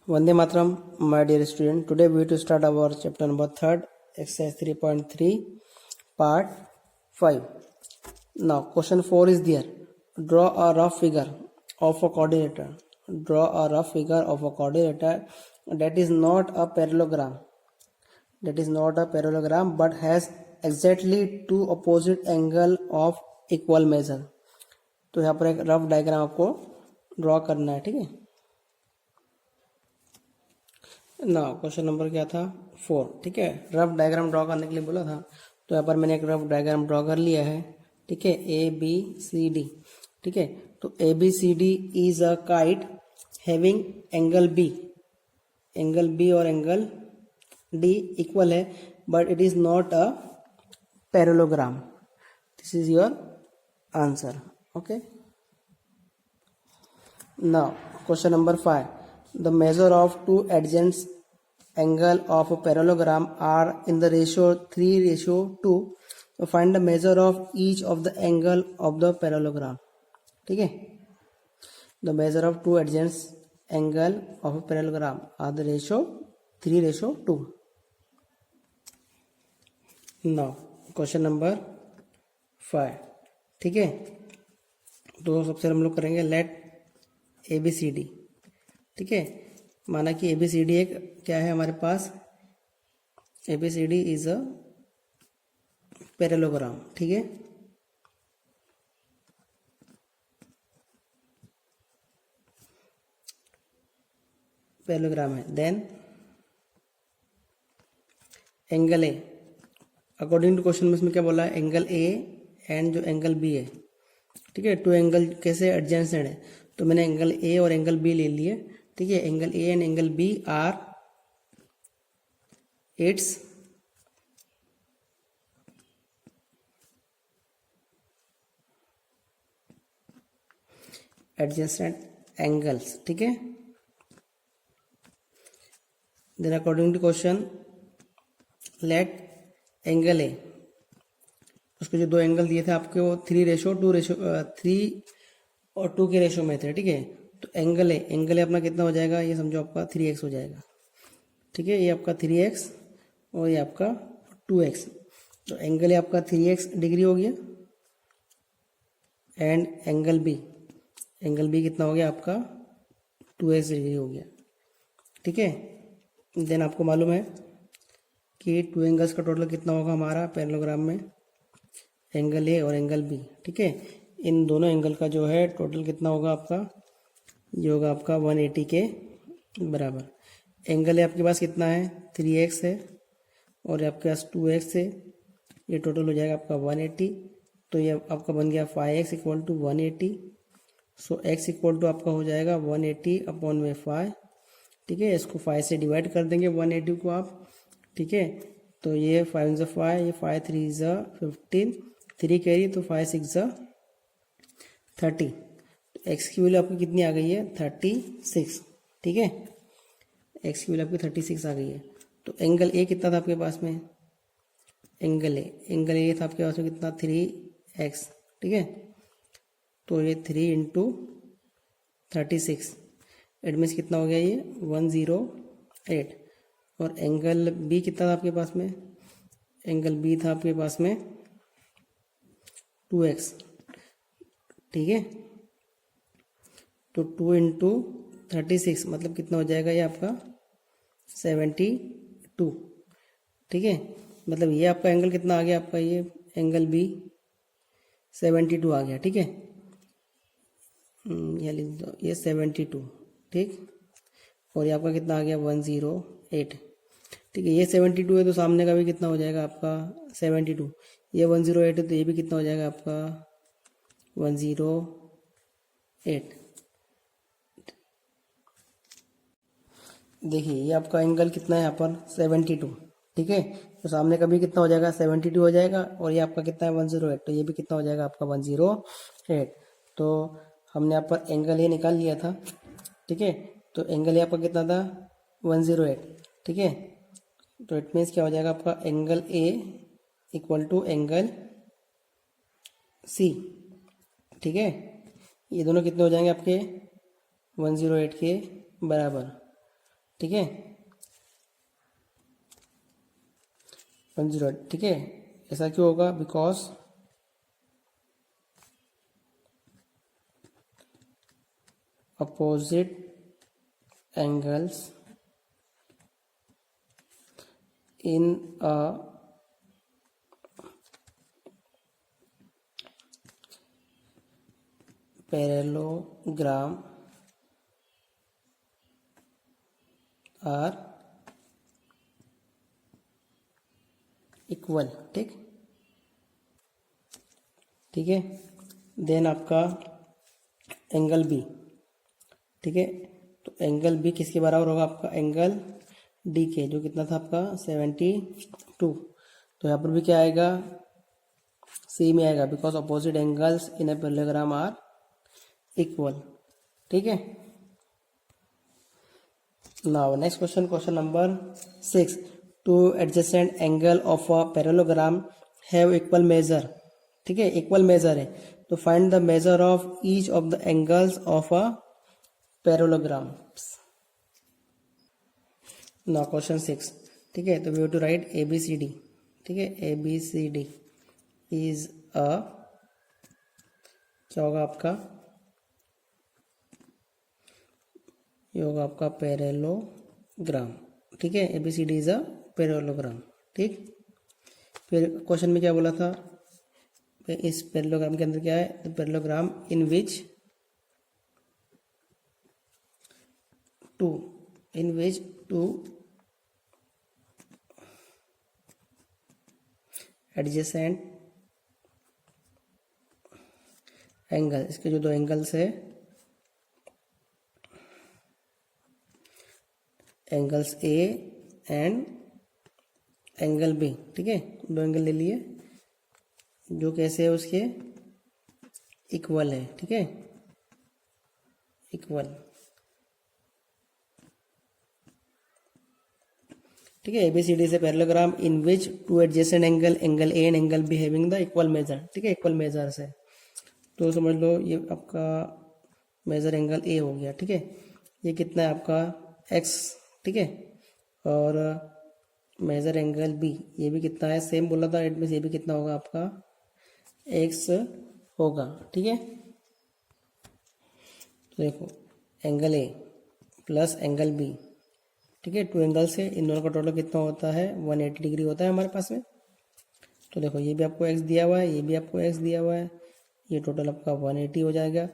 Vande Mataram, my dear student. Today we will to start our chapter number 3rd, exercise 3.3, part 5. Now, question 4 is there. Draw a rough figure of a coordinator. Draw a rough figure of a coordinator that is not a parallelogram. That is not a parallelogram but has exactly two opposite angle of equal measure. तो यहाँ पर एक rough diagram आपको draw करना है, ठीक है ना। क्वेश्चन नंबर क्या था 4, ठीक है। रफ डायग्राम ड्रॉ करने के लिए बोला था, तो यहाँ पर मैंने एक रफ डायग्राम ड्रॉ कर लिया है, ठीक है। ए बी सी डी, ठीक है। तो A B C D is a kite having angle B और एंगल डी इक्वल है, but it is not a parallelogram. This is your answer, okay. Now question number 5. The measure of two adjacent angle of a parallelogram are in the ratio 3:2. So find the measure of each of the angle of the parallelogram, ठीक है। The measure of two adjacent angle of a parallelogram are the ratio 3:2. Now question number 5, ठीक है। तो सबसे हम लोग करेंगे let A B C D, ठीक है। माना कि ए बी सी डी एक क्या है हमारे पास, A B C D is a parallelogram, ठीक है। पैरेललोग्राम है। Then angle A, according to question में इसमें क्या बोला है, एंगल ए एंड जो एंगल बी है, ठीक है। टू एंगल कैसे एडजेसेंट है, तो मैंने एंगल ए और एंगल बी ले लिए, ठीक है। Angle A and angle B are its adjacent angles, ठीक है। Then according to question let angle A, उसके जो दो एंगल दिए थे आपके वो 3:2 और 2 के रेशो में थे, ठीक है। तो एंगल ए अपना कितना हो जाएगा, ये समझो आपका 3x हो जाएगा, ठीक है। ये आपका 3x और ये आपका 2x। तो एंगल ए आपका 3x डिग्री हो गया एंड एंगल बी कितना हो गया आपका 2x डिग्री हो गया, ठीक है। देन आपको मालूम है कि टू एंगल्स का टोटल कितना होगा हमारा पैरेललोग्राम में, एंगल ए और एंगल बी, ठीक है। इन दोनों एंगल का जो है टोटल कितना होगा आपका, ये होगा आपका 180 के बराबर। एंगल ए आपके पास कितना है 3x है और आपके पास 2x है, ये टोटल हो जाएगा आपका 180। तो ये आपका बन गया 5x equal to 180। So x equal to आपका हो जाएगा 180 अपॉन में 5, ठीक है। इसको 5 से डिवाइड कर देंगे 180 को आप, ठीक है। तो ये 5 × 5, ये 5 3 × 15, 3 कैरी, तो 5 6 × 30। तो एक्स की वैल्यू आपकी कितनी आ गई है 36, ठीक है। एक्स की वैल्यू आपकी 36 आ गई है। तो एंगल ए कितना था आपके पास में, एंगल ए था आपके पास में कितना 3x, ठीक है। तो ये 3 × 36 इट मीन्स कितना हो गया ये 108। और एंगल बी कितना था आपके पास में, एंगल बी था आपके पास में 2x, ठीक है। तो 2 × 36 मतलब कितना हो जाएगा ये आपका 72, ठीक है। मतलब ये आपका एंगल कितना आ गया आपका, ये एंगल बी 72 आ गया, ठीक है। ये लिख दो, ये 72, ठीक। और ये आपका कितना आ गया 108, ठीक है। ये 72 है तो सामने का भी कितना हो जाएगा आपका 72। ये 108 है तो ये भी कितना हो जाएगा आपका 108। देखिए ये आपका एंगल कितना है यहाँ पर 72, ठीक है। तो सामने का भी कितना हो जाएगा 72 हो जाएगा, और ये आपका कितना है 108, तो ये भी कितना हो जाएगा आपका 108। तो हमने यहाँ पर एंगल ए निकाल लिया था, ठीक है। तो एंगल ए आपका कितना था 108, ठीक है। तो इट मीन्स क्या हो जाएगा आपका angle A equal to angle C, ठीक है। ये दोनों कितने हो जाएंगे आपके 108 के बराबर। ठीक है, 108, ठीक है। ऐसा क्यों होगा? Because opposite angles in a parallelogram are equal, ठीक, ठीक है। देन आपका एंगल बी, ठीक है। तो एंगल बी किसके बराबर होगा? आपका एंगल डी के, जो कितना था आपका 72। तो यहाँ पर भी क्या आएगा? सी में आएगा, because opposite angles in a parallelogram are equal, ठीक है। Now next question, question number 6। Two adjacent angle of a parallelogram have equal measure, ठीक है, इक्वल मेजर है। तो find the measure of each of the angles of a parallelogram. Now question 6, ठीक है। तो we have to write A B C D, ठीक है। A B C D is a, क्या होगा आपका? ये होगा आपका पैरेललोग्राम, ठीक है। A B C D is a parallelogram, ठीक। फिर क्वेश्चन में क्या बोला था? इस पैरेललोग्राम के अंदर क्या है? Parallelogram in which two adjacent angle, इसके जो दो एंगल्स है, angles A and angle B, ठीक है। दो एंगल ले लिए जो कैसे है? उसके इक्वल है, ठीक है, इक्वल, ठीक है। एबीसीडी से parallelogram in which two adjacent angle, angle A and angle be having the equal measure, ठीक है, इक्वल मेजर से। तो समझ लो ये आपका मेजर एंगल ए हो गया, ठीक है। ये कितना है आपका? एक्स, ठीक है। और मेजर एंगल बी, ये भी कितना है? सेम बोला था, इट मीन्स ये भी कितना होगा आपका? एक्स होगा, ठीक है। तो देखो angle A plus angle B, ठीक है, टू एंगल से इन दोनों का टोटल कितना होता है? 180 डिग्री होता है हमारे पास में। तो देखो ये भी आपको एक्स दिया हुआ है, ये भी आपको एक्स दिया हुआ है, ये टोटल आपका 180 हो जाएगा।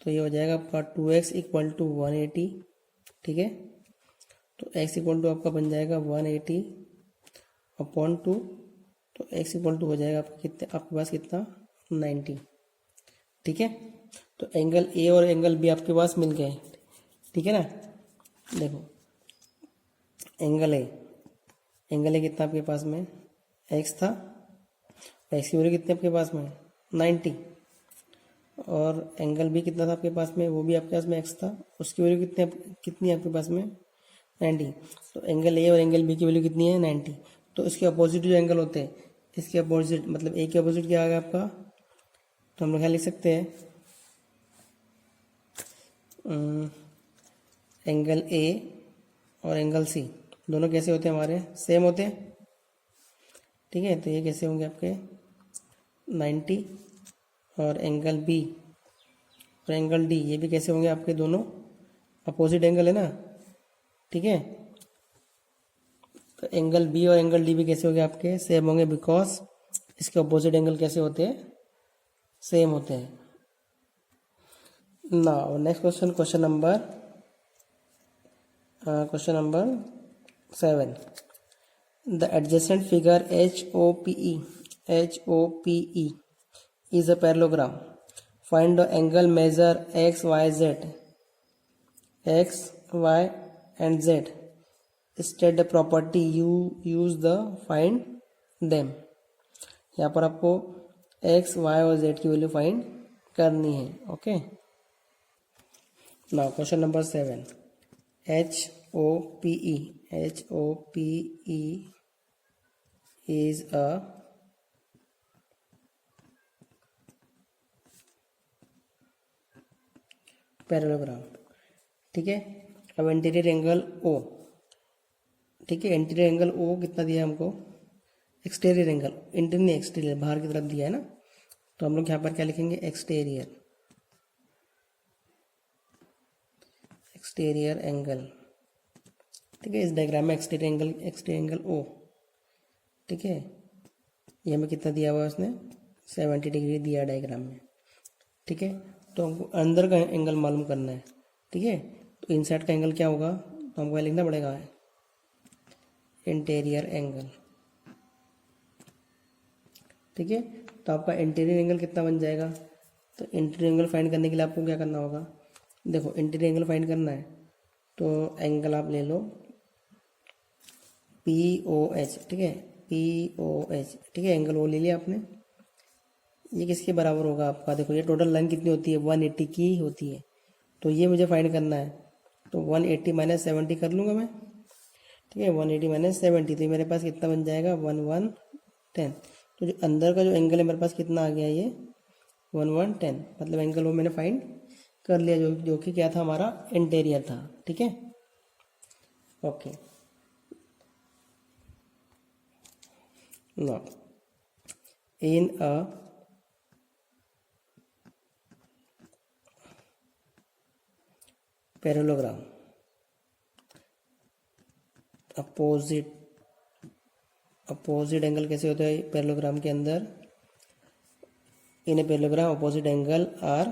तो ये हो जाएगा आपका 2x इक्वल टू 180, ठीक है। तो x इक्वल टू आपका बन जाएगा 180 अपॉन 2। तो x इक्वल टू हो जाएगा आपका कितने? आपके पास कितना? 90, ठीक है। तो एंगल ए और एंगल बी आपके पास मिल गए, ठीक है ना। देखो एंगल ए कितना आपके पास में? एक्स था, एक्स की वैल्यू कितनी आपके पास में? 90। और एंगल बी कितना था आपके पास में? वो भी आपके पास में एक्स था, उसकी वैल्यू कितनी आपके पास में? 90। तो एंगल ए और एंगल बी की वैल्यू कितनी है? 90। तो इसके अपोजिट जो एंगल होते हैं, इसके अपोजिट मतलब ए के अपोजिट क्या आ गया आपका? तो हम लोग यहाँ लिख सकते हैं एंगल ए और एंगल सी दोनों कैसे होते हैं? हमारे सेम होते हैं, ठीक है। तो ये कैसे होंगे आपके? 90। और एंगल बी और एंगल डी ये भी कैसे होंगे आपके? दोनों अपोजिट एंगल है ना, ठीक है। तो एंगल बी और एंगल डी भी कैसे होंगे आपके? सेम होंगे, बिकॉज इसके अपोजिट एंगल कैसे होते हैं? सेम होते हैं। Now next question, question number 7। The adjacent figure HOPE is a parallelogram. Find the angle measure x, y, z. X, y and z. State the property you use the find them. यहाँ पर आपको x, y और z की value find करनी है, okay. Now question number 7। HOPE is a parallelogram, ठीक है। अब इंटीरियर एंगल O ठीक है। इंटीरियर एंगल ओ कितना दिया है हमको, एक्सटीरियर एंगल, इंटीरियर नहीं एक्सटीरियर, बाहर की तरफ दिया है ना, तो हम लोग यहाँ पर क्या लिखेंगे, एक्सटीरियर, एक्सटीरियर एंगल। ठीक है, इस डायग्राम में एक्सटीरियर एंगल ओ, ठीक है, ये हमें कितना दिया हुआ है उसने, 70 डिग्री दिया डायग्राम में। ठीक है, तो हमको अंदर का एंगल मालूम करना है। ठीक है, तो इनसाइड का एंगल क्या होगा, तो हमको लिखना पड़ेगा इंटीरियर एंगल। ठीक है, तो आपका इंटीरियर एंगल कितना बन जाएगा, तो इंटीरियर एंगल फाइंड करने के लिए आपको क्या करना होगा, देखो इंटीरियर एंगल फाइंड करना है तो एंगल आप ले लो POH। ठीक है, POH, ठीक है, एंगल ओ ले लिया आपने। ये किसके बराबर होगा आपका, देखो ये टोटल लाइन कितनी होती है, 180 की होती है, तो ये मुझे फाइंड करना है, तो 180 माइनस 70 कर लूँगा मैं। ठीक है, 180 माइनस 70, तो मेरे पास कितना बन जाएगा, 1110। तो जो अंदर का जो एंगल है मेरे पास कितना आ गया, ये 1110, मतलब एंगल वो मैंने फाइंड कर लिया, जो कि क्या था, हमारा इंटीरियर था। ठीक है, okay. Now in a parallelogram opposite angle कैसे होता है पैरेललोग्राम के अंदर, in a parallelogram opposite angle are,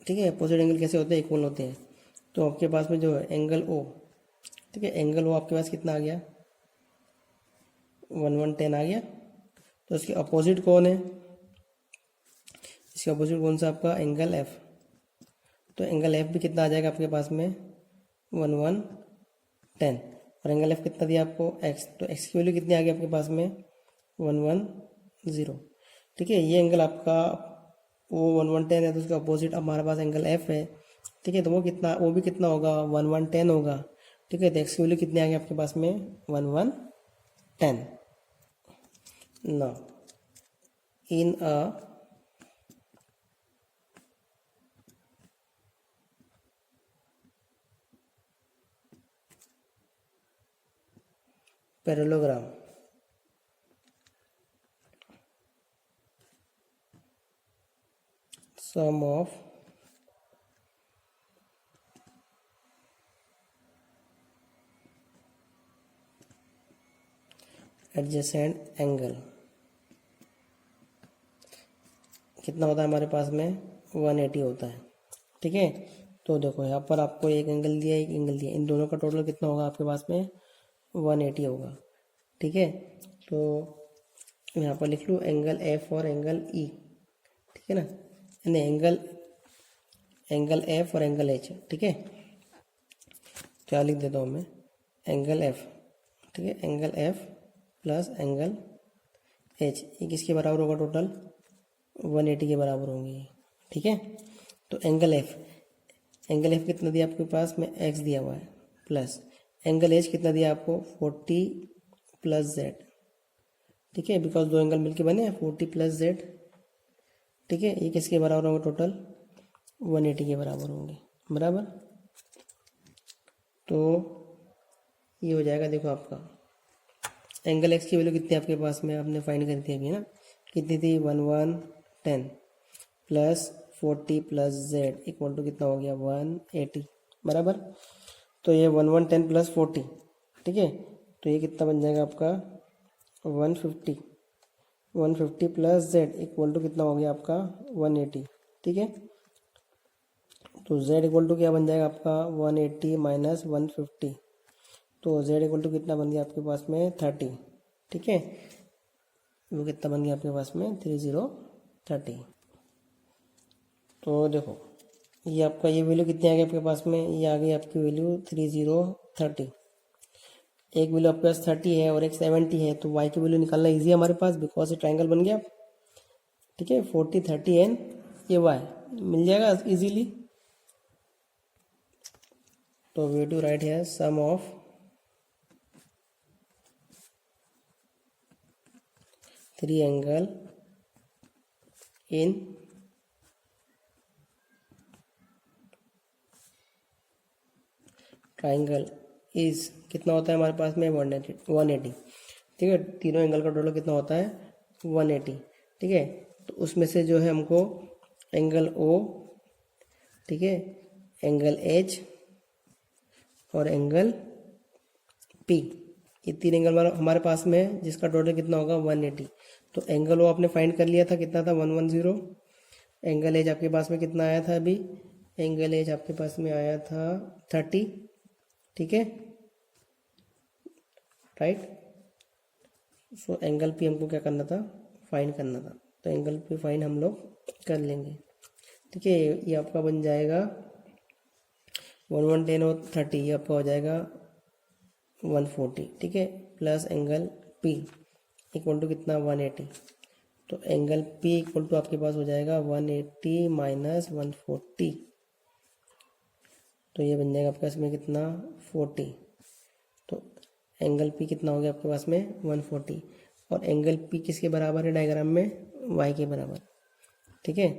ठीक है, अपोजिट एंगल कैसे होते हैं, इक्वल होते हैं। तो आपके पास में जो है एंगल ओ, ठीक है, एंगल ओ आपके पास कितना आ गया, 1110 आ गया। तो इसके अपोजिट कौन है, इसके अपोजिट कौन सा आपका एंगल एफ, तो एंगल एफ भी कितना आ जाएगा आपके पास में 1110, और एंगल एफ कितना दिया आपको एक्स, तो एक्स की वैल्यू कितनी आ गई आपके पास में 110। ठीक है, ये एंगल आपका वो 1110 है, तो उसका अपोजिट हमारे पास एंगल एफ है। ठीक है, तो वो कितना, वो भी कितना होगा 1110 होगा। ठीक है, तो एक्स की वैल्यू कितनी आ गई आपके पास में 1110। ना in a parallelogram sum of adjacent angle कितना होता है हमारे पास में 180 होता है। ठीक है, तो देखो यहाँ पर आपको एक एंगल दिया, एक एंगल दिया, इन दोनों का टोटल कितना होगा आपके पास में 180 होगा। ठीक है, तो यहाँ पर लिख लूँ एंगल एफ और एंगल ई। ठीक है ना, यानी एंगल एफ और एंगल एच। ठीक है, क्या लिख देता हूँ मैं, एंगल एफ, ठीक है, angle F plus angle H, ये किसके बराबर होगा, टोटल 180 के बराबर होंगे। ठीक है, तो एंगल एफ कितना दिया आपके पास में एक्स दिया हुआ है, प्लस एंगल एच कितना दिया आपको 40 प्लस जेड। ठीक है, बिकॉज दो एंगल मिलके बने हैं 40 प्लस जेड। ठीक है, ये किसके बराबर होंगे, टोटल 180 के बराबर होंगे, बराबर। तो ये हो जाएगा, देखो आपका एंगल एक्स की वैल्यू कितनी आपके पास में, आपने फाइंड करी थी अभी ना, कितनी थी 1110 plus 40 plus Z equal to कितना हो गया 180, बराबर। तो ये 1110 प्लस 40, ठीक है, तो ये कितना बन जाएगा आपका 150 प्लस जेड इक्वल टू कितना हो गया आपका 180। ठीक है, तो z इक्वल टू क्या बन जाएगा आपका 180 माइनस 150, तो z इक्वल टू कितना बन गया आपके पास में 30। ठीक है, वो कितना बन गया आपके पास में 3030। तो देखो ये आपका ये वैल्यू कितनी आ गई आपके पास में, ये आ गई आपकी वैल्यू 3030। एक वैल्यू आपके पास 30 है और एक 70 है, तो y की वैल्यू निकालना इजी है हमारे पास, बिकॉज ये ट्राइंगल बन गया। ठीक है, 40 30 एंड ये y मिल जाएगा इजीली। तो वी टू राइट है sum of three angle in triangle is कितना होता है हमारे पास में 180, ठीक है। तीनों एंगल का टोटल कितना होता है 180, ठीक है। तो उसमें से जो है हमको एंगल ओ, ठीक है, एंगल एच और एंगल पी, ये तीन एंगल हमारे पास में है, जिसका टोटल कितना होगा 180। तो एंगल ओ आपने फाइंड कर लिया था, कितना था 110। एंगल एच आपके पास में कितना आया था अभी, एंगल एच आपके पास में आया था 30, ठीक है, राइट। सो एंगल पी हमको क्या करना था, फाइंड करना था। तो एंगल पी फाइंड हम लोग कर लेंगे, ठीक है। ये आपका बन जाएगा 110 और 30, ये आपका हो जाएगा 140, ठीक है, plus angle P equal to कितना 180। तो एंगल पी इक्वल टू आपके पास हो जाएगा 180 माइनस 140, तो ये बन जाएगा आपके पास में कितना 40। तो एंगल पी कितना हो गया आपके पास में 140, और एंगल पी किसके बराबर है डायग्राम में, वाई के बराबर, ठीक है।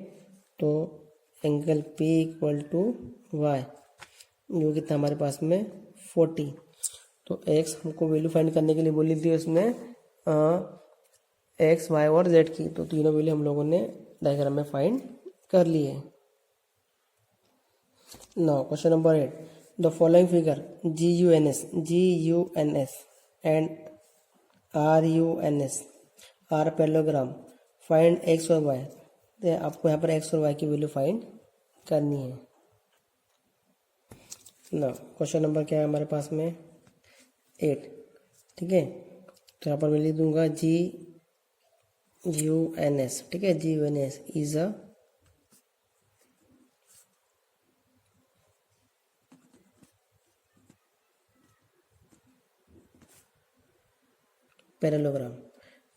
तो angle P equal to Y, जो कितना हमारे पास में 40। तो एक्स हमको वैल्यू फाइंड करने के लिए बोली थी उसमें एक्स वाई और जेड की, तो तीनों वैल्यू हम लोगों ने डायग्राम में फाइंड कर लिए। Now question number 8, the following figure GUNS and RUNS are parallelogram, find X और वाई। तो आपको यहाँ पर एक्स और वाई की वैल्यू फाइंड करनी है ना। क्वेश्चन नंबर क्या है हमारे पास में 8, ठीक है। तो यहाँ पर मैं लिख दूंगा GUNS, ठीक है, GUNS इज अ पैरेललोग्राम,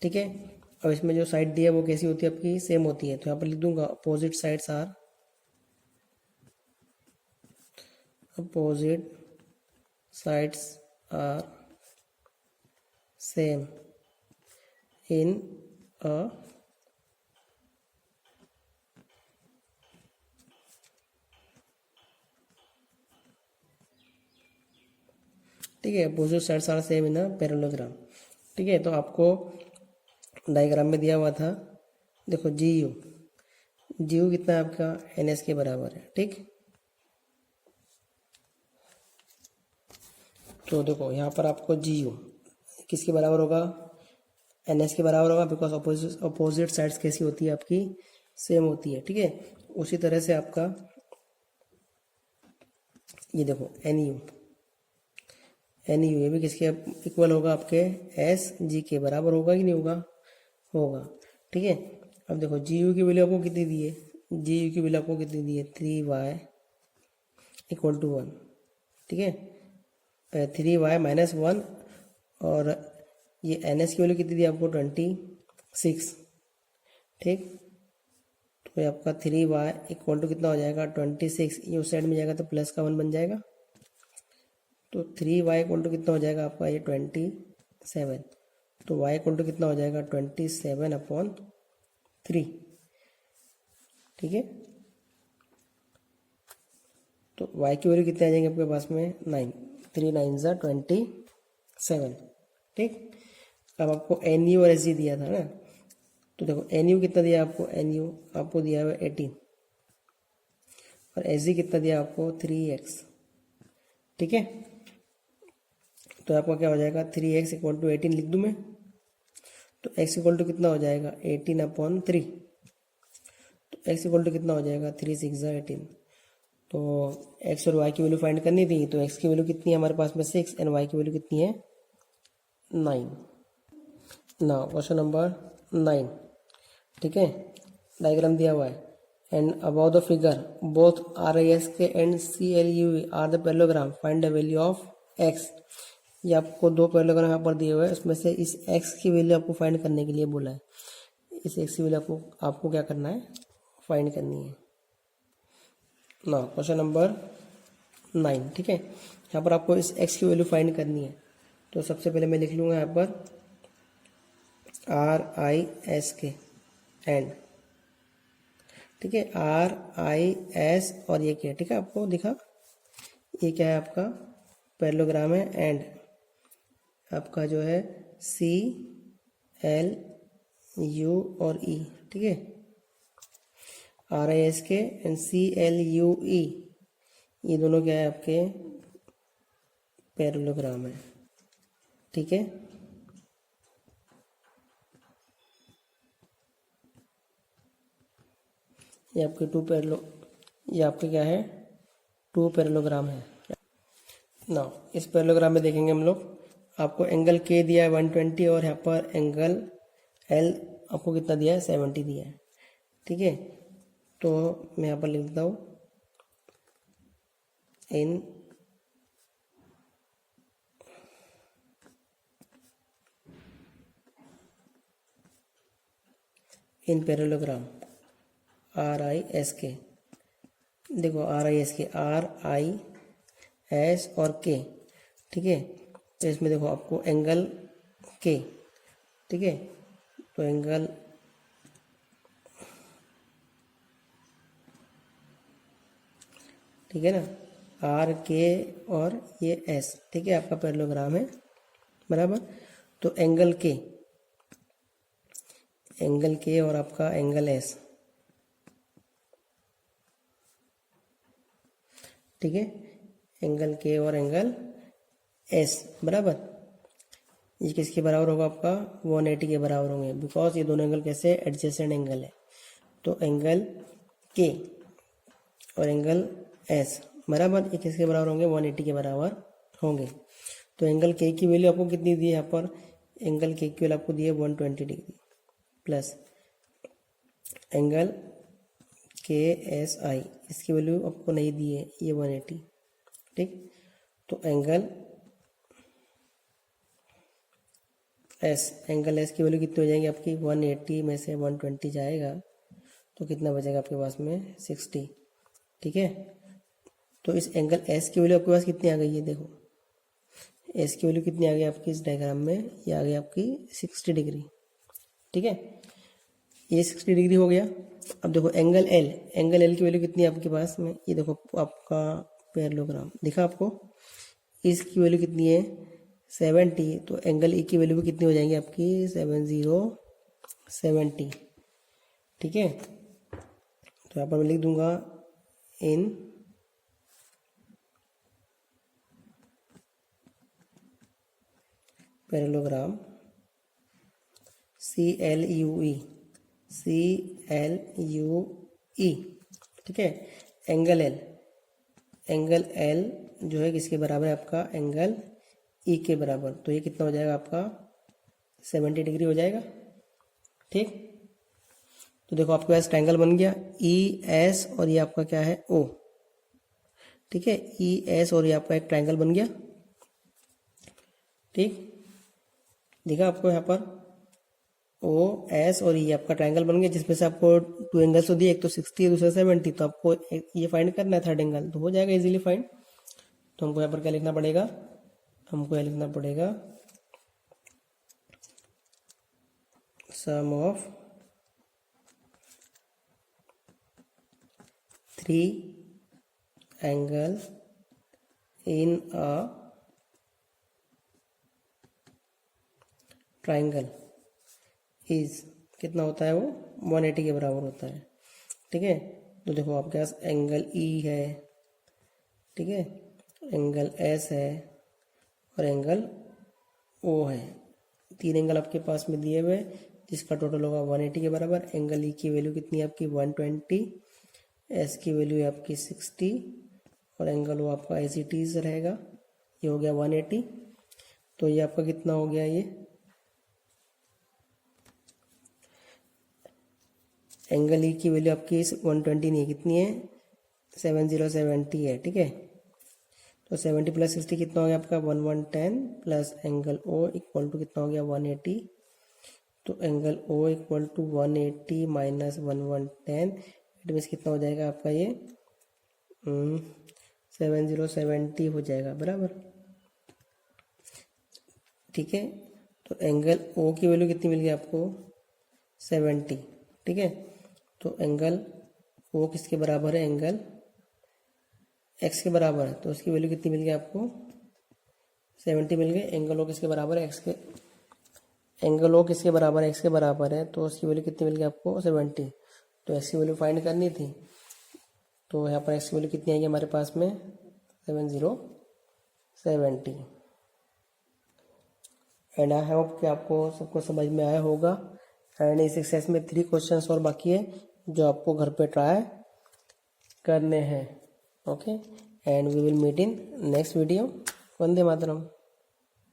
ठीक है। अब इसमें जो साइड दी है वो कैसी होती है आपकी, सेम होती है। तो यहाँ पर लिख दूंगा opposite sides are same in a ठीक है, opposite sides are same in a parallelogram, ठीक है। तो आपको डायग्राम में दिया हुआ था, देखो GU कितना है आपका NS के बराबर है, ठीक। तो देखो यहाँ पर आपको GU किसके बराबर होगा, NS के बराबर होगा, बिकॉज अपोजिट साइड्स कैसी होती है आपकी, सेम होती है, ठीक है। उसी तरह से आपका ये देखो NU ये भी किसके इक्वल होगा, आपके SG के बराबर होगा कि नहीं होगा, ठीक है। अब देखो GU की वैल्यू आपको कितनी दी है, GU की वैल्यू आपको कितनी दी है 3y इक्वल टू 1, ठीक है, 3y माइनस 1, और ये NS की वैल्यू कितनी दी आपको 26, ठीक। तो ये आपका 3y इक्वल टू कितना हो जाएगा 26, ये उस साइड में जाएगा तो प्लस का 1 बन जाएगा। तो 3y इक्वल टू कितना हो जाएगा आपका ये 27, तो y इक्वल टू कितना हो जाएगा 27/3, ठीक है। तो y की वैल्यू कितने आ जाएंगे आपके पास में 9, 3 9 ज़ा 27, ठीक। अब आपको NU और SG दिया था ना, तो देखो NU कितना दिया आपको, NU आपको दिया हुआ 18, और SG कितना दिया आपको 3x, ठीक है। तो आपका क्या हो जाएगा 3x इक्वल टू 18 लिख दूँ मैं, तो x इक्वल टू कितना हो जाएगा 18/3, तो x इक्वल टू कितना हो जाएगा 3 6 ज़ा 18। तो x और y की वैल्यू फाइंड करनी थी, तो x की वैल्यू कितनी है हमारे पास में 6 एंड y की वैल्यू कितनी है 9। नाउ क्वेश्चन नंबर 9, ठीक है, डायग्राम दिया हुआ है, and about the figure both RISK and CLUE are the parallelogram, find the value of x। ये आपको दो पैरेललोग्राम यहाँ पर दिए हुए हैं, उसमें से इस x की वैल्यू आपको फाइंड करने के लिए बोला है। इस x की वैल्यू आपको क्या करना है, फाइंड करनी है ना। क्वेश्चन नंबर 9, ठीक है, यहाँ पर आपको इस x की वैल्यू फाइंड करनी है। तो सबसे पहले मैं लिख लूँगा यहाँ पर RISK एंड, ठीक है, RIS और ये क्या है, ठीक है, आपको दिखा ये क्या है आपका पैरेललोग्राम है एंड आपका जो है सी एल यू और ई, ठीक है, R I S K and C L U E, ये दोनों क्या है आपके पैरेललोग्राम है, ठीक है। ये आपके ये आपके क्या है 2 पैरेललोग्राम है ना। इस पैरेललोग्राम में देखेंगे हम लोग, आपको एंगल के दिया है 120 और यहाँ पर एंगल एल आपको कितना दिया है 70 दिया है, ठीक है। तो मैं यहाँ पर लिख देता हूँ इन पैरेललोग्राम आर आई एस के, देखो आर आई एस के, आर आई एस और के, ठीक है। तो इसमें देखो आपको एंगल के, ठीक है, तो एंगल ठीक है ना, आर के और ये एस, ठीक है, आपका पैरेललोग्राम है बराबर। तो एंगल के और आपका एंगल एस, ठीक है, एंगल के और एंगल एस बराबर, ये किसके बराबर होगा आपका 180 के बराबर होंगे, बिकॉज ये दोनों एंगल कैसे एडजेसेंट एंगल है। तो एंगल के और एंगल एस बराबर ये किसके बराबर होंगे 180 के बराबर होंगे। तो एंगल के की वैल्यू आपको कितनी दी है, यहाँ पर एंगल के की वैल्यू आपको दी है 120 डिग्री प्लस एंगल के एस आई, इसकी वैल्यू आपको नहीं दी है, ये 180, ठीक। तो एंगल एस की वैल्यू कितनी हो जाएगी आपकी 180 में से 120 जाएगा तो कितना बचेगा आपके पास में 60, ठीक है। तो इस एंगल एस की वैल्यू आपके पास कितनी आ गई है, देखो एस की वैल्यू कितनी आ गई आपकी इस डायग्राम में, ये आ गई आपकी 60 डिग्री, ठीक है, ये 60 डिग्री हो गया। अब देखो एंगल एल की वैल्यू कितनी है आपके पास में, ये देखो आपका पैरेललोग्राम दिखा आपको, इसकी वैल्यू कितनी है 70, तो एंगल ई की वैल्यू भी कितनी हो जाएंगी आपकी 70, ठीक है। तो यहाँ पर मैं लिख दूंगा in parallelogram C L U E, ठीक है, एंगल एल जो है किसके बराबर है आपका एंगल ई के बराबर, तो ये कितना हो जाएगा आपका 70 डिग्री हो जाएगा, ठीक। तो देखो आपके पास ट्रायंगल बन गया ई एस और ये आपका क्या है ओ, ठीक है, ई एस और ये आपका एक ट्रायंगल बन गया, ठीक, देखा आपको यहाँ पर ओ एस और ये आपका ट्रायंगल बन गया, जिसमें से आपको 2 एंगल्स तो दिए, एक तो 60 है दूसरा 70, तो आपको ये फाइंड करना है थर्ड एंगल, तो हो जाएगा इजीली फाइंड। तो हमको यहाँ पर क्या लिखना पड़ेगा, हमको यह लिखना पड़ेगा sum of 3 angle in a triangle is कितना होता है वो 180 के बराबर होता है, ठीक है। तो देखो आपके पास एंगल ई है, ठीक है, एंगल एस है और एंगल ओ है, 3 एंगल आपके पास में दिए हुए जिसका टोटल होगा 180 के बराबर। एंगल ई की वैल्यू कितनी है आपकी 120, एस की वैल्यू है आपकी 60 और एंगल ओ आपका एज इट इज रहेगा, ये हो गया 180। तो ये आपका कितना हो गया, ये एंगल ई की वैल्यू आपकी 120 नहीं है, कितनी है 70 है, ठीक है। तो 70 प्लस 60 कितना हो गया आपका 1110 plus angle O equal to कितना हो गया 180, तो angle O equal to 180 minus 1110, it means कितना हो जाएगा आपका ये 7070 हो जाएगा बराबर, ठीक है। तो एंगल ओ की वैल्यू कितनी मिल गई आपको 70, ठीक है। तो एंगल ओ किसके बराबर है, एंगल एक्स के बराबर है, तो उसकी वैल्यू कितनी मिल गई आपको 70 मिल गए। एंगल ओ किसके बराबर है, एक्स के, एंगल ओ किसके बराबर है, एक्स के बराबर है, तो उसकी वैल्यू कितनी मिल गई आपको, 70। तो एक्स की वैल्यू फाइंड करनी थी, तो यहाँ पर एक्स की वैल्यू कितनी आएगी हमारे पास में, 70। एंड आई होप कि आपको सबको समझ में आया होगा। एंड इस एक्सरसाइज में 3 क्वेश्चंस और बाकी है जो आपको घर पे ट्राई करने हैं। Okay, and we will meet in next video. वंदे मातरम।